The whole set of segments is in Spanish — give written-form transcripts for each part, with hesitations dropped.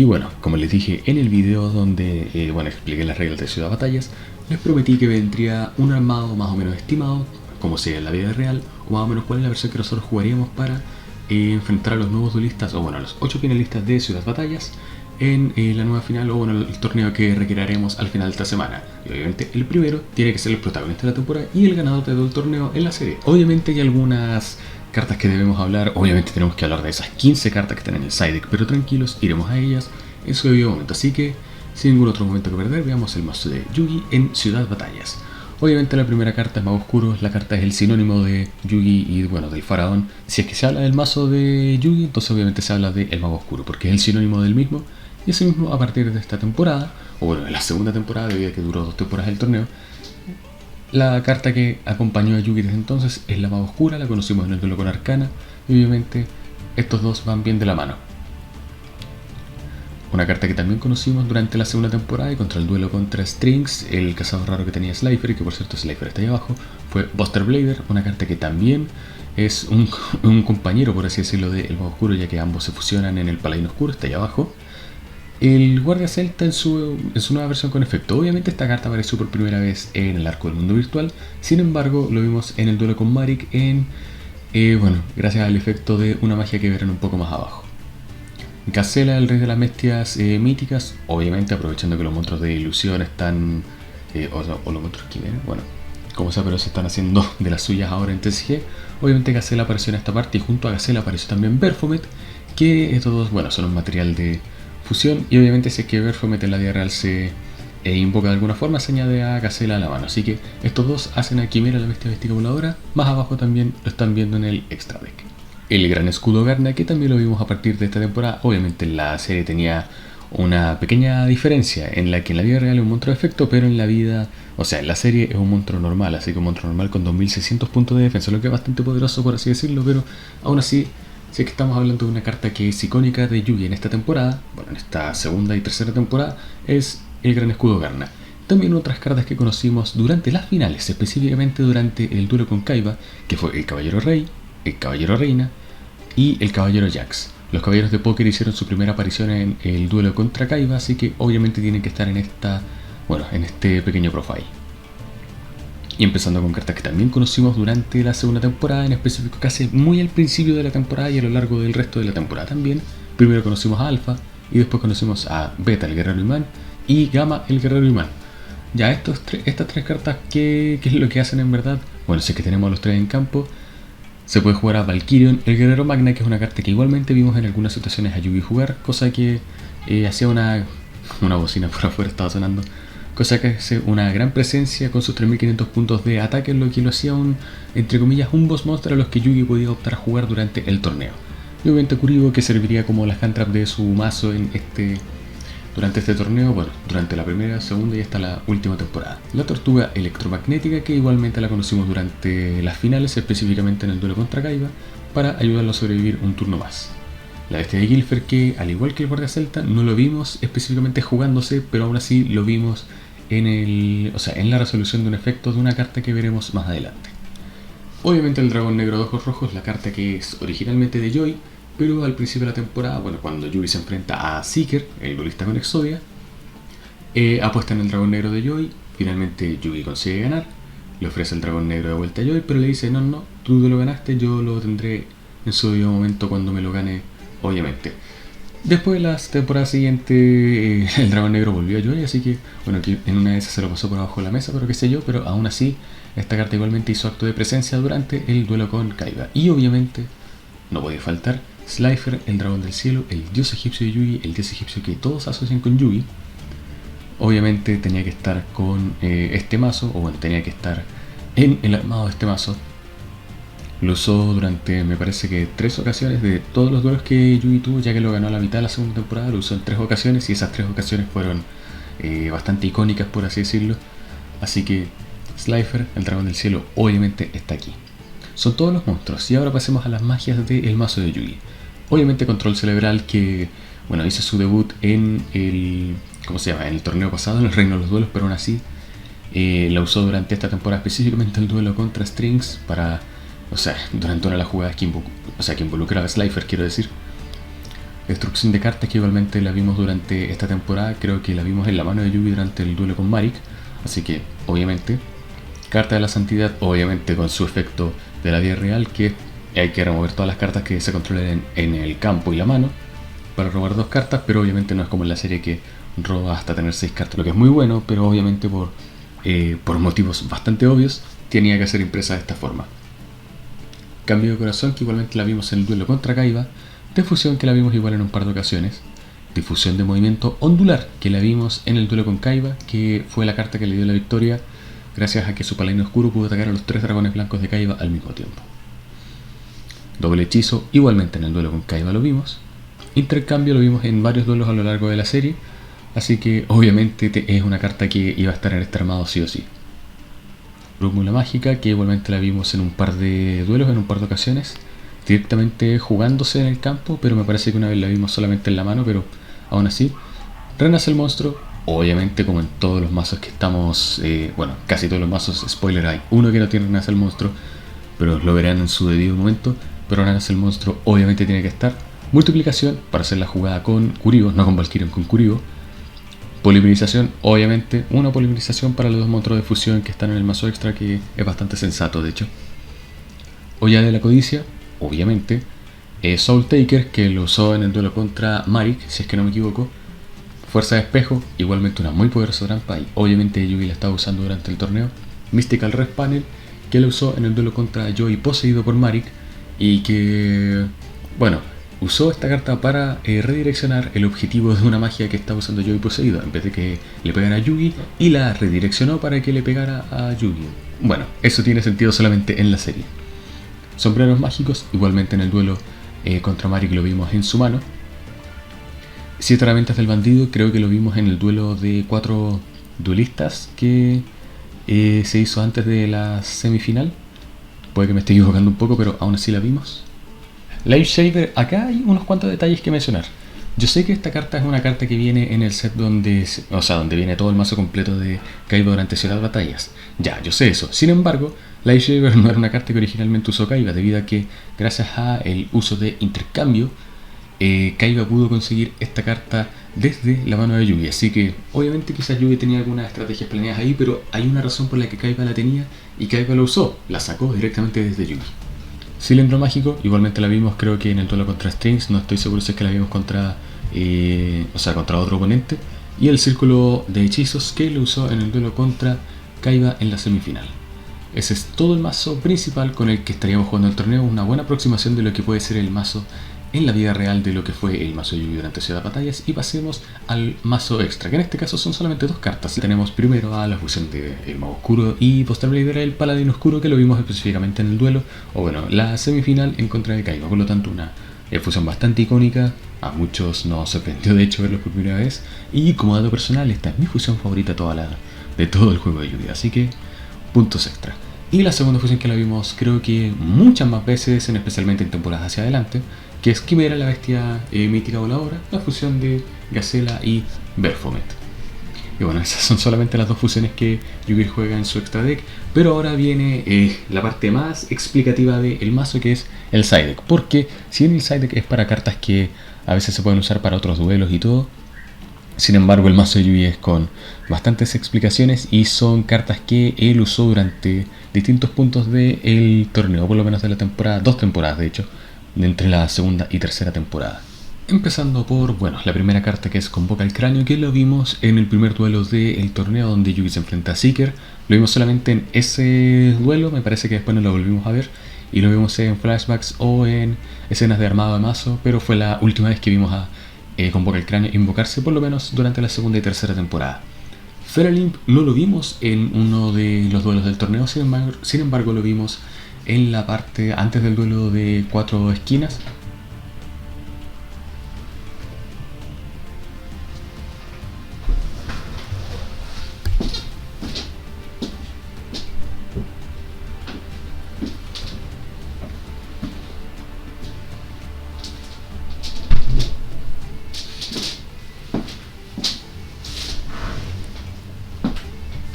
Y bueno, como les dije en el video donde expliqué las reglas de Ciudad Batallas, les prometí que vendría un armado más o menos estimado, como sea en la vida real, o más o menos cuál es la versión que nosotros jugaríamos para enfrentar a los nuevos duelistas, o bueno, a los 8 finalistas de Ciudad Batallas en la nueva final, o bueno, el torneo que requeriremos al final de esta semana. Y obviamente el primero tiene que ser el protagonista de la temporada y el ganador de todo el torneo en la serie. Obviamente hay algunas cartas que debemos hablar, obviamente tenemos que hablar de esas 15 cartas que están en el side deck, pero tranquilos, iremos a ellas en su debido momento. Así que, sin ningún otro momento que perder, veamos el mazo de Yugi en Ciudad Batallas. Obviamente la primera carta es Mago Oscuro, la carta es el sinónimo de Yugi y bueno, del faraón. Si es que se habla del mazo de Yugi, entonces obviamente se habla del Mago Oscuro, porque es el sinónimo del mismo. Y ese mismo a partir de esta temporada, o bueno, de la segunda temporada, debido a que duró 2 temporadas el torneo, la carta que acompañó a Yugi desde entonces es la Mago Oscura, la conocimos en el duelo con Arcana, y obviamente estos dos van bien de la mano. Una carta que también conocimos durante la segunda temporada y contra el duelo contra Strings, el cazador raro que tenía Slifer, y que por cierto Slifer está ahí abajo, fue Buster Blader, una carta que también es un compañero, por así decirlo, del Mago Oscuro, ya que ambos se fusionan en el Paladín Oscuro, está ahí abajo. El Guardia Celta en su nueva versión con efecto. Obviamente esta carta apareció por primera vez en el arco del mundo virtual, sin embargo lo vimos en el duelo con Marik gracias al efecto de una magia que verán un poco más abajo. Gacela, el rey de las bestias míticas, obviamente aprovechando que los monstruos de ilusión están, o los monstruos quimera, bueno, como sea, pero se están haciendo de las suyas ahora en TCG. Obviamente Gacela apareció en esta parte y junto a Gacela apareció también Baphomet, que estos dos, bueno, son un material de fusión, y obviamente si es que Baphomet en la vida real se invoca de alguna forma, se añade a Gacela a la mano, así que estos dos hacen a Quimera, la bestia mística voladora. Más abajo también lo están viendo en el extra deck. El gran escudo Garna, que también lo vimos a partir de esta temporada. Obviamente la serie tenía una pequeña diferencia en la que en la vida real es un monstruo de efecto, pero en la vida, o sea, en la serie es un monstruo normal, así que un monstruo normal con 2600 puntos de defensa, lo que es bastante poderoso por así decirlo, pero aún así, si es que estamos hablando de una carta que es icónica de Yugi en esta temporada, bueno, en esta segunda y tercera temporada, es el gran escudo Garna. También otras cartas que conocimos durante las finales, específicamente durante el duelo con Kaiba, que fue el Caballero Rey, el Caballero Reina y el Caballero Jax. Los Caballeros de Póker hicieron su primera aparición en el duelo contra Kaiba, así que obviamente tienen que estar en este pequeño profile. Y empezando con cartas que también conocimos durante la segunda temporada, en específico casi muy al principio de la temporada y a lo largo del resto de la temporada también. Primero conocimos a Alpha y después conocimos a Beta, el Guerrero Imán, y Gamma, el Guerrero Imán. Ya estas tres cartas, ¿qué es lo que hacen en verdad? Bueno, si es que tenemos a los tres en campo, se puede jugar a Valkyrion, el Guerrero Magna, que es una carta que igualmente vimos en algunas situaciones a Yugi jugar, cosa que hacía una bocina por afuera, estaba sonando, cosa que hace una gran presencia con sus 3500 puntos de ataque, lo que lo hacía entre comillas, un boss monster a los que Yugi podía optar a jugar durante el torneo. Y obviamente Kuribo, que serviría como la hand trap de su mazo durante este torneo, bueno, durante la primera, segunda y hasta la última temporada. La tortuga electromagnética, que igualmente la conocimos durante las finales, específicamente en el duelo contra Kaiba, para ayudarlo a sobrevivir un turno más. La bestia de Gilfer, que al igual que el guardia celta, no lo vimos específicamente jugándose, pero aún así lo vimos en la resolución de un efecto de una carta que veremos más adelante. Obviamente el dragón negro de ojos rojos, la carta que es originalmente de Joy, pero al principio de la temporada, bueno, cuando Yugi se enfrenta a Seeker, el duelista con Exodia, apuesta en el dragón negro de Joy. Finalmente Yugi consigue ganar, le ofrece el dragón negro de vuelta a Joy, pero le dice, no, tú lo ganaste, yo lo tendré en su debido momento cuando me lo gane, obviamente. Después de las temporadas siguientes, el dragón negro volvió a Joy, así que, bueno, aquí en una de esas se lo pasó por abajo de la mesa, pero qué sé yo, pero aún así, esta carta igualmente hizo acto de presencia durante el duelo con Kaiba. Y obviamente, no podía faltar Slifer, el dragón del cielo, el dios egipcio de Yugi, el dios egipcio que todos asocian con Yugi. Obviamente tenía que estar con este mazo, o bueno, tenía que estar en el armado de este mazo. Lo usó durante, me parece que 3 ocasiones de todos los duelos que Yugi tuvo, ya que lo ganó a la mitad de la segunda temporada. Lo usó en 3 ocasiones y esas 3 ocasiones fueron bastante icónicas, por así decirlo. Así que Slifer, el dragón del cielo, obviamente está aquí. Son todos los monstruos. Y ahora pasemos a las magias del mazo de Yugi. Obviamente Control Cerebral, que bueno, hizo su debut en el torneo pasado, en el Reino de los Duelos, pero aún así la usó durante esta temporada, específicamente el duelo contra Strings, durante una de las jugadas que involucraba a Slifer, quiero decir. destrucción de cartas que igualmente la vimos durante esta temporada. Creo que la vimos en la mano de Yugi durante el duelo con Marik, así que obviamente carta de la santidad, obviamente con su efecto de la vida real, que hay que remover todas las cartas que se controlen en el campo y la mano para robar 2 cartas, pero obviamente no es como en la serie que roba hasta tener 6 cartas, lo que es muy bueno, pero obviamente por motivos bastante obvios tenía que ser impresa de esta forma. Cambio de corazón, que igualmente la vimos en el duelo contra Kaiba. Difusión, que la vimos igual en un par de ocasiones. Difusión de movimiento ondular, que la vimos en el duelo con Kaiba, que fue la carta que le dio la victoria gracias a que su paladín oscuro pudo atacar a los 3 dragones blancos de Kaiba al mismo tiempo. Doble hechizo, igualmente en el duelo con Kaiba lo vimos. Intercambio lo vimos en varios duelos a lo largo de la serie, así que obviamente es una carta que iba a estar en este armado sí o sí. Brújula mágica, que igualmente la vimos en un par de duelos, en un par de ocasiones, directamente jugándose en el campo, pero me parece que una vez la vimos solamente en la mano, pero aún así. Renace el monstruo, obviamente como en todos los mazos que estamos, casi todos los mazos, spoiler, hay uno que no tiene Renace el monstruo, pero lo verán en su debido momento. Pero Renace el monstruo obviamente tiene que estar. Multiplicación para hacer la jugada con Kuriboh, no con Valkyrion, con Kuriboh. Polimerización, obviamente, una polimerización para los 2 monstruos de fusión que están en el mazo extra, que es bastante sensato de hecho. Olla de la codicia, obviamente. Soul Taker, que lo usó en el duelo contra Marik, si es que no me equivoco. Fuerza de espejo, igualmente una muy poderosa trampa, y obviamente Yugi la estaba usando durante el torneo. Mystical Red Panel, que lo usó en el duelo contra Joey poseído por Marik, y que, usó esta carta para redireccionar el objetivo de una magia que estaba usando Joey poseído, en vez de que le pegara a Yugi, y la redireccionó para que le pegara a Yugi. Bueno, eso tiene sentido solamente en la serie. Sombreros mágicos, igualmente en el duelo contra Marik lo vimos en su mano. 7 herramientas del bandido, creo que lo vimos en el duelo de 4 duelistas que se hizo antes de la semifinal. Puede que me esté equivocando un poco, pero aún así la vimos. Life Shaver, acá hay unos cuantos detalles que mencionar. Yo sé que esta carta es una carta que viene en el set donde viene todo el mazo completo de Kaiba durante ciertas batallas. Ya, yo sé eso. Sin embargo, Life Shaver no era una carta que originalmente usó Kaiba, debido a que gracias a el uso de intercambio, Kaiba pudo conseguir esta carta desde la mano de Yugi. Así que obviamente quizás Yugi tenía algunas estrategias planeadas ahí, pero hay una razón por la que Kaiba la tenía y Kaiba la usó, la sacó directamente desde Yugi. Cilindro mágico, igualmente la vimos creo que en el duelo contra Strings, no estoy seguro si es que la vimos contra otro oponente. Y el círculo de hechizos, que lo usó en el duelo contra Kaiba en la semifinal. Ese es todo el mazo principal con el que estaríamos jugando el torneo, una buena aproximación de lo que puede ser el mazo en la vida real de lo que fue el mazo de Yugi durante ciertas batallas. Y pasemos al mazo extra, que en este caso son solamente 2 cartas. Tenemos primero a la fusión de el mago oscuro y Buster Blader, el paladín oscuro, que lo vimos específicamente en el duelo, la semifinal en contra de Kaiba. Por lo tanto, una fusión bastante icónica. A muchos nos sorprendió de hecho verlo por primera vez. Y como dato personal, esta es mi fusión favorita de todo el juego de Yugi, así que puntos extra. Y la segunda fusión que la vimos creo que muchas más veces, especialmente en temporadas hacia adelante, que es Quimera, la bestia mítica voladora, la fusión de Gacela y Baphomet. Y bueno, esas son solamente las 2 fusiones que Yugi juega en su extra deck, pero ahora viene la parte más explicativa del mazo, que es el side deck. Porque si bien el side deck es para cartas que a veces se pueden usar para otros duelos y todo, sin embargo el mazo de Yugi es con bastantes explicaciones y son cartas que él usó durante distintos puntos del torneo, por lo menos de la temporada, 2 temporadas de hecho, entre la segunda y tercera temporada. Empezando por, la primera carta, que es Convoca el Cráneo, que lo vimos en el primer duelo del torneo donde Yugi se enfrenta a Seeker. Lo vimos solamente en ese duelo, me parece que después no lo volvimos a ver, y lo vimos en flashbacks o en escenas de armado de mazo, pero fue la última vez que vimos a Convoca el Cráneo invocarse, por lo menos durante la segunda y tercera temporada. Feralimp no lo vimos en uno de los duelos del torneo, sin embargo lo vimos en la parte antes del duelo de 4 esquinas.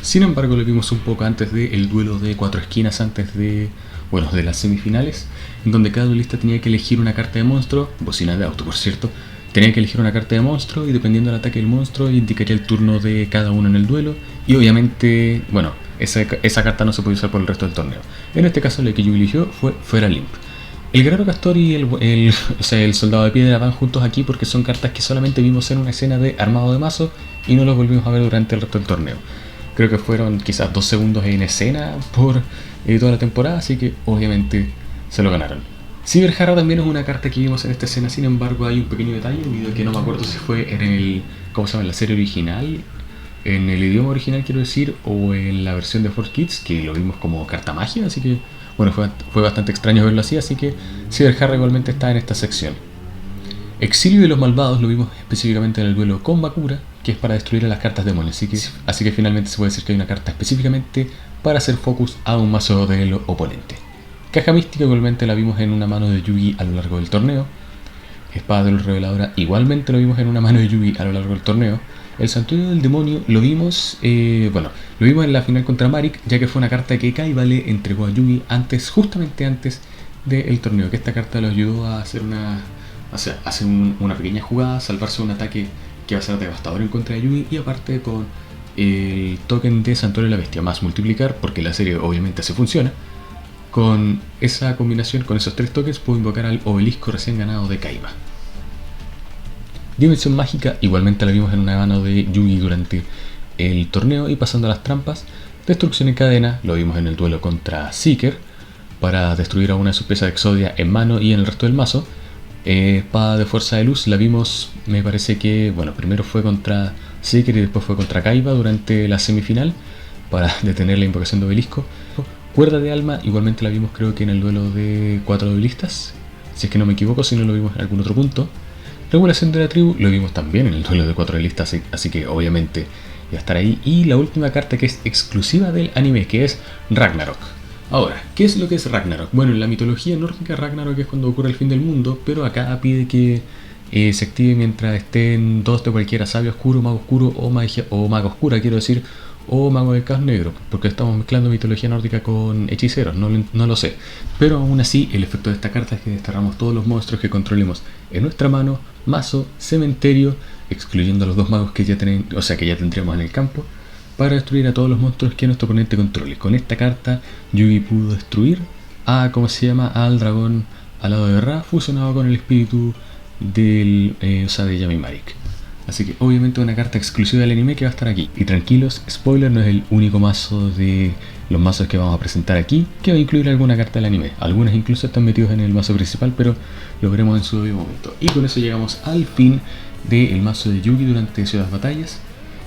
Sin embargo, lo vimos un poco antes del duelo de 4 esquinas, antes de las semifinales, en donde cada duelista tenía que elegir una carta de monstruo, bocina de auto por cierto, Tenía que elegir una carta de monstruo y dependiendo del ataque del monstruo indicaría el turno de cada uno en el duelo. Y obviamente, bueno, esa carta no se puede usar por el resto del torneo. En este caso la que yo eligió fue Fuera Limp. El guerrero castor y el soldado de piedra van juntos aquí porque son cartas que solamente vimos en una escena de armado de mazo y no los volvimos a ver durante el resto del torneo. Creo que fueron quizás 2 segundos en escena por toda la temporada, así que obviamente se lo ganaron. Cyberjarra también es una carta que vimos en esta escena, sin embargo hay un pequeño detalle, un video que no me acuerdo si fue en el, ¿cómo se llama?, en la serie original, en el idioma original quiero decir, o en la versión de 4Kids, que lo vimos como carta magia, así que bueno, fue bastante extraño verlo así que Cyberjarra igualmente está en esta sección. Exilio de los malvados lo vimos específicamente en el duelo con Bakura, que es para destruir a las cartas demonios, así que finalmente se puede decir que hay una carta específicamente para hacer focus a un mazo del oponente. Caja mística igualmente la vimos en una mano de Yugi a lo largo del torneo. Espada de luz reveladora igualmente lo vimos en una mano de Yugi a lo largo del torneo. El santuario del demonio lo vimos, lo vimos en la final contra Marik, ya que fue una carta que Kaiba le entregó a Yugi justamente antes del torneo, que esta carta lo ayudó a hacer una pequeña jugada, salvarse de un ataque que va a ser devastador en contra de Yugi, y aparte con el token de Santuario de la Bestia más multiplicar, porque la serie obviamente así funciona. Con esa combinación, con esos 3 tokens, puedo invocar al obelisco recién ganado de Kaiba. Dimensión mágica igualmente la vimos en una mano de Yugi durante el torneo, y pasando a las trampas, destrucción en cadena lo vimos en el duelo contra Seeker para destruir a una de sus piezas de Exodia en mano y en el resto del mazo. Espada de fuerza de luz la vimos, me parece que, bueno, primero fue contra Seeker y después fue contra Kaiba durante la semifinal para detener la invocación de obelisco. Cuerda de alma igualmente la vimos creo que en el duelo de 4 duelistas, si es que no me equivoco, si no lo vimos en algún otro punto. Regulación de la tribu lo vimos también en el duelo de 4 duelistas, así que obviamente va a estar ahí. Y la última carta que es exclusiva del anime, que es Ragnarok. Ahora, ¿qué es lo que es Ragnarok? Bueno, en la mitología nórdica Ragnarok es cuando ocurre el fin del mundo, pero acá pide que se active mientras estén 2 de cualquiera: sabio oscuro, mago oscuro o maga oscura, quiero decir, o mago del caos negro, porque estamos mezclando mitología nórdica con hechiceros, no lo sé. Pero aún así, el efecto de esta carta es que desterramos todos los monstruos que controlemos en nuestra mano, mazo, cementerio, excluyendo a los 2 magos que ya tendríamos en el campo, para destruir a todos los monstruos que nuestro oponente controle. Con esta carta, Yugi pudo destruir al dragón alado de Ra, fusionado con el espíritu de Yami Marik. Así que obviamente una carta exclusiva del anime que va a estar aquí. Y tranquilos, spoiler, no es el único mazo de los mazos que vamos a presentar aquí que va a incluir alguna carta del anime. Algunas incluso están metidos en el mazo principal, pero lo veremos en su debido momento. Y con eso llegamos al fin del mazo de Yugi durante Ciudad Batallas.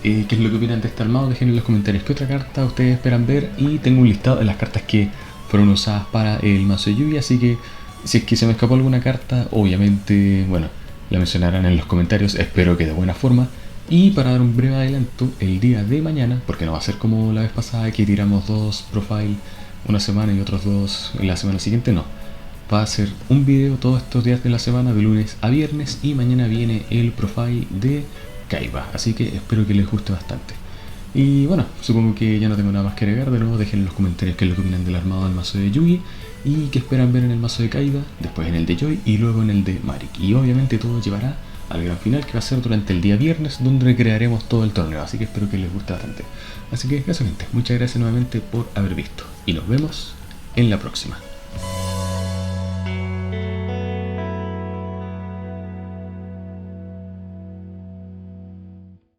¿Qué es lo que opinan de este armado? Dejen en los comentarios qué otra carta ustedes esperan ver, y tengo un listado de las cartas que fueron usadas para el mazo de Yugi, así que si es que se me escapó alguna carta, obviamente, bueno, la mencionarán en los comentarios, espero que de buena forma. Y para dar un breve adelanto, el día de mañana, porque no va a ser como la vez pasada que tiramos 2 profile una semana y otros 2 en la semana siguiente, no. Va a ser un video todos estos días de la semana, de lunes a viernes, y mañana viene el profile de Kaiba, así que espero que les guste bastante. Y bueno, supongo que ya no tengo nada más que agregar. De nuevo, dejen en los comentarios qué es lo que opinan del armado del mazo de Yugi y qué esperan ver en el mazo de Kaiba, después en el de Joy y luego en el de Marik. Y obviamente todo llevará al gran final, que va a ser durante el día viernes, donde recrearemos todo el torneo, así que espero que les guste bastante. Así que eso, gente, muchas gracias nuevamente por haber visto y nos vemos en la próxima.